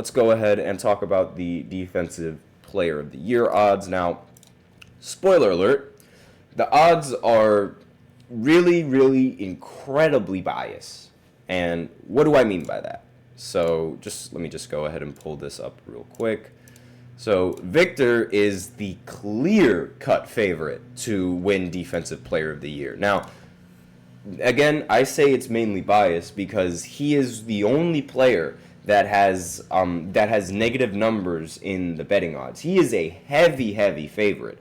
let's go ahead and talk about the Defensive Player of the Year odds. Now, spoiler alert, the odds are really, really incredibly biased. And what do I mean by that? So let me just go ahead and pull this up real quick. So Victor is the clear-cut favorite to win Defensive Player of the Year. Now, again, I say it's mainly biased because he is the only player that has negative numbers in the betting odds. He is a heavy favorite.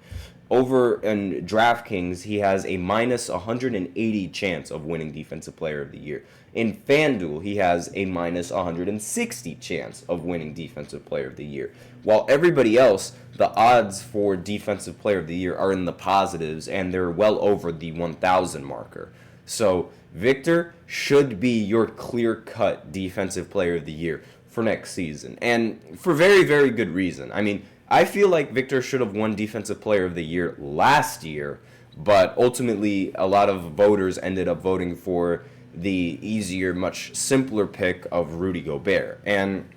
Over in DraftKings, he has a minus 180 chance of winning Defensive Player of the Year. In FanDuel, he has a minus 160 chance of winning Defensive Player of the Year. While everybody else, the odds for Defensive Player of the Year are in the positives, and they're well over the 1,000 marker. So Victor should be your clear-cut Defensive Player of the Year for next season, and for very, very good reason. I mean, I feel like Victor should have won Defensive Player of the Year last year, but ultimately a lot of voters ended up voting for the easier, much simpler pick of Rudy Gobert. And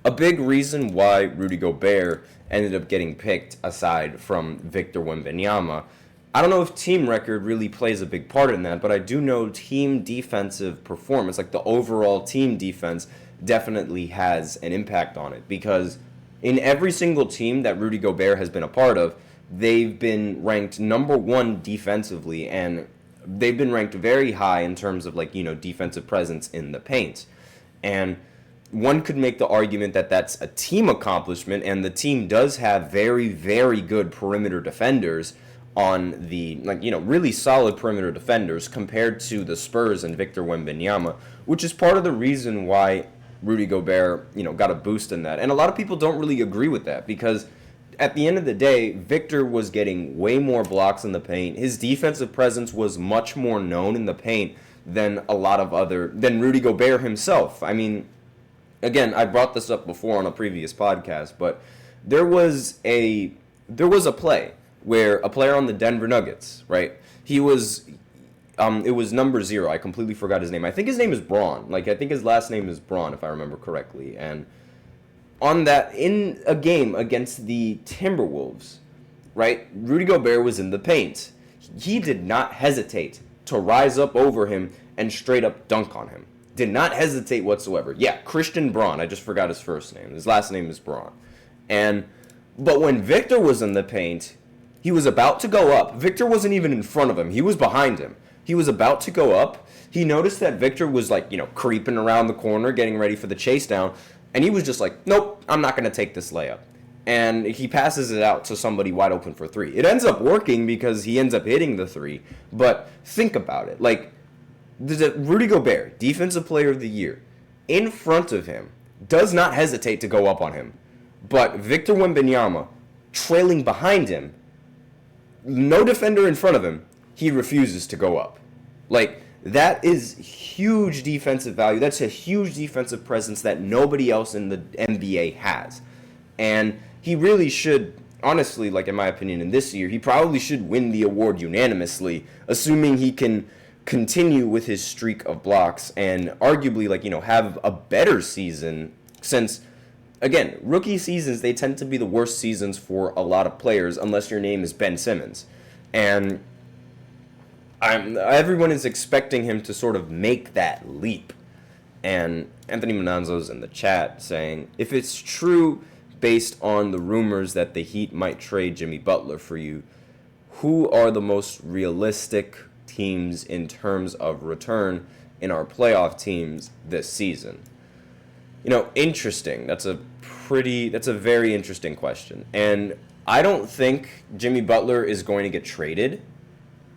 a big reason why Rudy Gobert ended up getting picked aside from Victor Wembanyama, I don't know if team record really plays a big part in that, but I do know team defensive performance, like the overall team defense, definitely has an impact on it, because in every single team that Rudy Gobert has been a part of, they've been ranked number one defensively, and they've been ranked very high in terms of defensive presence in the paint. And one could make the argument that that's a team accomplishment, and the team does have very, very good perimeter defenders on the, really solid perimeter defenders compared to the Spurs and Victor Wembanyama, which is part of the reason why Rudy Gobert, got a boost in that. And a lot of people don't really agree with that because at the end of the day, Victor was getting way more blocks in the paint. His defensive presence was much more known in the paint than than Rudy Gobert himself. I mean, again, I brought this up before on a previous podcast, but there was a play where a player on the Denver Nuggets, right? It was number 0. I completely forgot his name. I think his name is Braun. I think his last name is Braun, if I remember correctly. And in a game against the Timberwolves, right, Rudy Gobert was in the paint. He did not hesitate to rise up over him and straight up dunk on him. Did not hesitate whatsoever. Yeah, Christian Braun. I just forgot his first name. His last name is Braun. But when Victor was in the paint, he was about to go up. Victor wasn't even in front of him. He was behind him. He was about to go up. He noticed that Victor was creeping around the corner, getting ready for the chase down. And he was just like, nope, I'm not going to take this layup. And he passes it out to somebody wide open for 3. It ends up working because he ends up hitting the 3. But think about it. Rudy Gobert, Defensive Player of the Year, in front of him, does not hesitate to go up on him. But Victor Wembanyama, trailing behind him, no defender in front of him, he refuses to go up. That is huge defensive value. That's a huge defensive presence that nobody else in the NBA has. And he really should, honestly, in my opinion, in this year, he probably should win the award unanimously, assuming he can continue with his streak of blocks and arguably, have a better season since, again, rookie seasons, they tend to be the worst seasons for a lot of players unless your name is Ben Simmons. And everyone is expecting him to sort of make that leap. And Anthony Mananzo's in the chat saying, if it's true based on the rumors that the Heat might trade Jimmy Butler for you, who are the most realistic teams in terms of return in our playoff teams this season? Interesting. That's a very interesting question. And I don't think Jimmy Butler is going to get traded.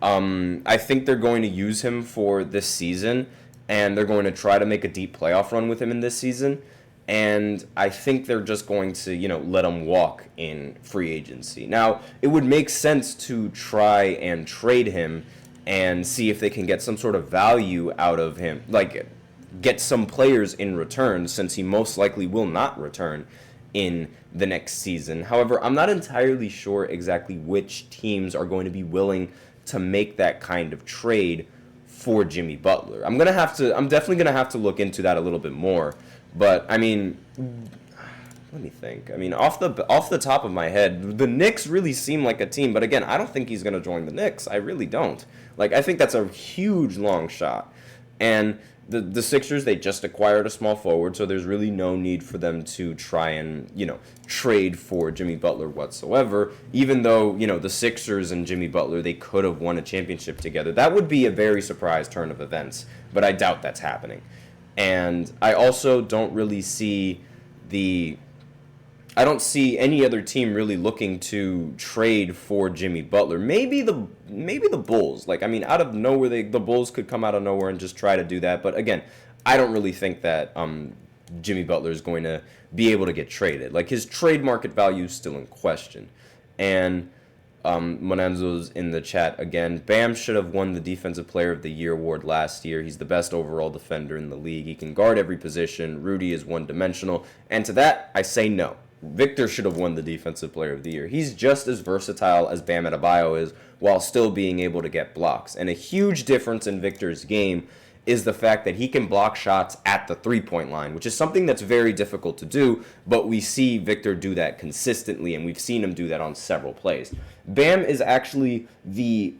I think they're going to use him for this season, and they're going to try to make a deep playoff run with him in this season. And I think they're just going to, let him walk in free agency. Now, it would make sense to try and trade him and see if they can get some sort of value out of him, get some players in return, since he most likely will not return in the next season. However, I'm not entirely sure exactly which teams are going to be willing to make that kind of trade for Jimmy Butler. I'm definitely gonna have to look into that a little bit more. But I mean, let me think. I mean, off the top of my head, the Knicks really seem like a team. But again, I don't think he's going to join the Knicks. I really don't. Like, I think that's a huge long shot. And the Sixers, they just acquired a small forward, so there's really no need for them to try and, trade for Jimmy Butler whatsoever. Even though, the Sixers and Jimmy Butler, they could have won a championship together. That would be a very surprise turn of events, but I doubt that's happening. And I also don't really see I don't see any other team really looking to trade for Jimmy Butler. Maybe the Bulls. Like, I mean, out of nowhere, the Bulls could come out of nowhere and just try to do that. But again, I don't really think that Jimmy Butler is going to be able to get traded. Like, his trade market value is still in question. And Monenzo's in the chat again. Bam should have won the Defensive Player of the Year award last year. He's the best overall defender in the league. He can guard every position. Rudy is one-dimensional. And to that, I say no. Victor should have won the Defensive Player of the Year. He's just as versatile as Bam Adebayo is while still being able to get blocks. And a huge difference in Victor's game is the fact that he can block shots at the three-point line, which is something that's very difficult to do, but we see Victor do that consistently, and we've seen him do that on several plays. Bam is actually in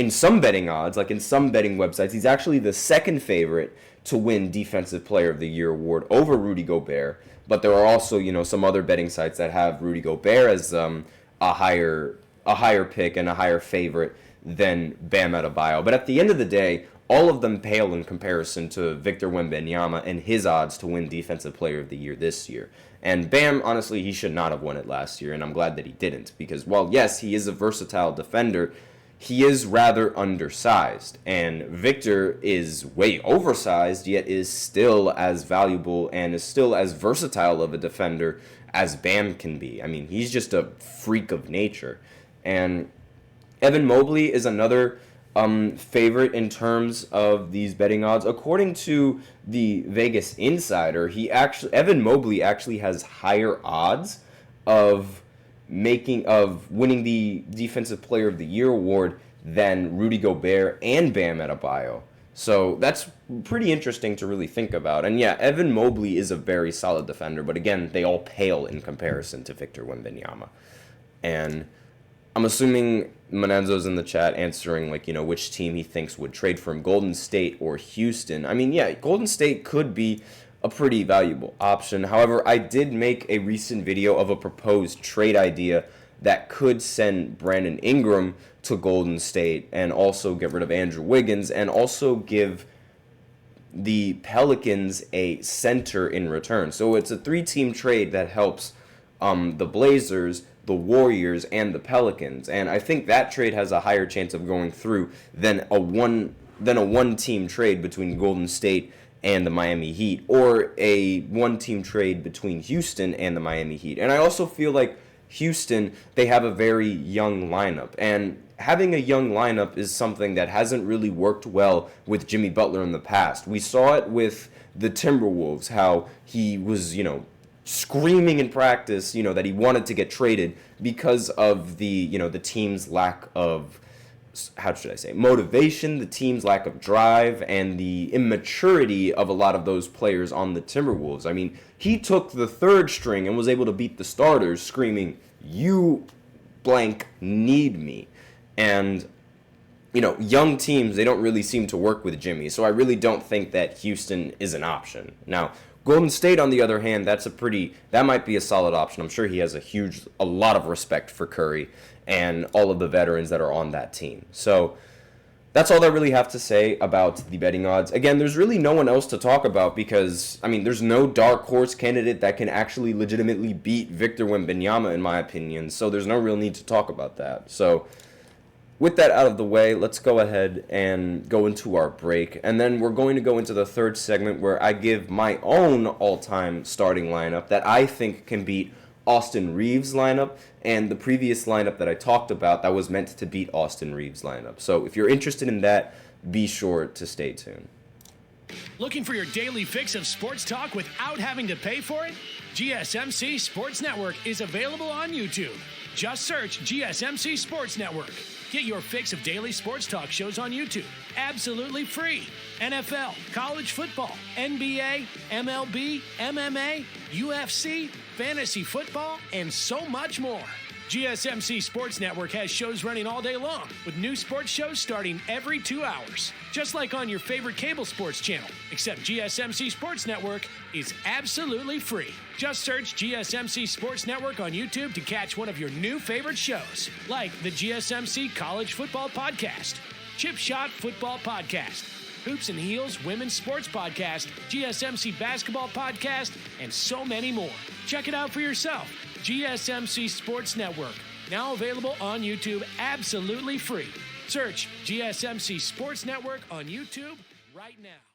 some betting odds, like in some betting websites, he's actually the second favorite to win Defensive Player of the Year award over Rudy Gobert. But there are also, some other betting sites that have Rudy Gobert as a higher pick and a higher favorite than Bam Adebayo. But at the end of the day, all of them pale in comparison to Victor Wembanyama and his odds to win Defensive Player of the Year this year. And Bam, honestly, he should not have won it last year, and I'm glad that he didn't. Because while, yes, he is a versatile defender, he is rather undersized, and Victor is way oversized, yet is still as valuable and is still as versatile of a defender as Bam can be. I mean, he's just a freak of nature. And Evan Mobley is another favorite in terms of these betting odds. According to the Vegas Insider, Evan Mobley actually has higher odds of winning the Defensive Player of the Year award than Rudy Gobert and Bam Adebayo. So that's pretty interesting to really think about. And yeah, Evan Mobley is a very solid defender, but again, they all pale in comparison to Victor Wembanyama. And I'm assuming Monenzo's in the chat answering, which team he thinks would trade for him, Golden State or Houston. I mean, yeah, Golden State could be a pretty valuable option. However, I did make a recent video of a proposed trade idea that could send Brandon Ingram to Golden State and also get rid of Andrew Wiggins and also give the Pelicans a center in return. So it's a 3-team trade that helps the Blazers, the Warriors, and the Pelicans. And I think that trade has a higher chance of going through than a one-team trade between Golden State and the Miami Heat, or a one-team trade between Houston and the Miami Heat. And I also feel like Houston, they have a very young lineup, and having a young lineup is something that hasn't really worked well with Jimmy Butler in the past. We saw it with the Timberwolves, how he was, screaming in practice, that he wanted to get traded because of the team's lack of, motivation, the team's lack of drive, and the immaturity of a lot of those players on the Timberwolves. I mean, he took the third string and was able to beat the starters, screaming, "You blank need me." And, young teams, they don't really seem to work with Jimmy, so I really don't think that Houston is an option. Now, Golden State, on the other hand, that might be a solid option. I'm sure he has a lot of respect for Curry and all of the veterans that are on that team. So that's all I really have to say about the betting odds. Again, there's really no one else to talk about because, there's no dark horse candidate that can actually legitimately beat Victor Wembanyama, in my opinion. So there's no real need to talk about that. So with that out of the way, let's go ahead and go into our break. And then we're going to go into the third segment where I give my own all-time starting lineup that I think can beat Austin Reeves' lineup and the previous lineup that I talked about that was meant to beat Austin Reeves' lineup. So if you're interested in that, be sure to stay tuned. Looking for your daily fix of sports talk without having to pay for it? GSMC Sports Network is available on YouTube. Just search GSMC Sports Network. Get your fix of daily sports talk shows on YouTube, absolutely free. NFL, college football, NBA, MLB, MMA, UFC, fantasy football, and so much more. GSMC Sports Network has shows running all day long, with new sports shows starting every 2 hours. Just like on your favorite cable sports channel, except GSMC Sports Network is absolutely free. Just search GSMC Sports Network on YouTube to catch one of your new favorite shows, like the GSMC College Football Podcast, Chip Shot Football Podcast, Hoops and Heels Women's Sports Podcast, GSMC Basketball Podcast, and so many more. Check it out for yourself. GSMC Sports Network, now available on YouTube absolutely free. Search GSMC Sports Network on YouTube right now.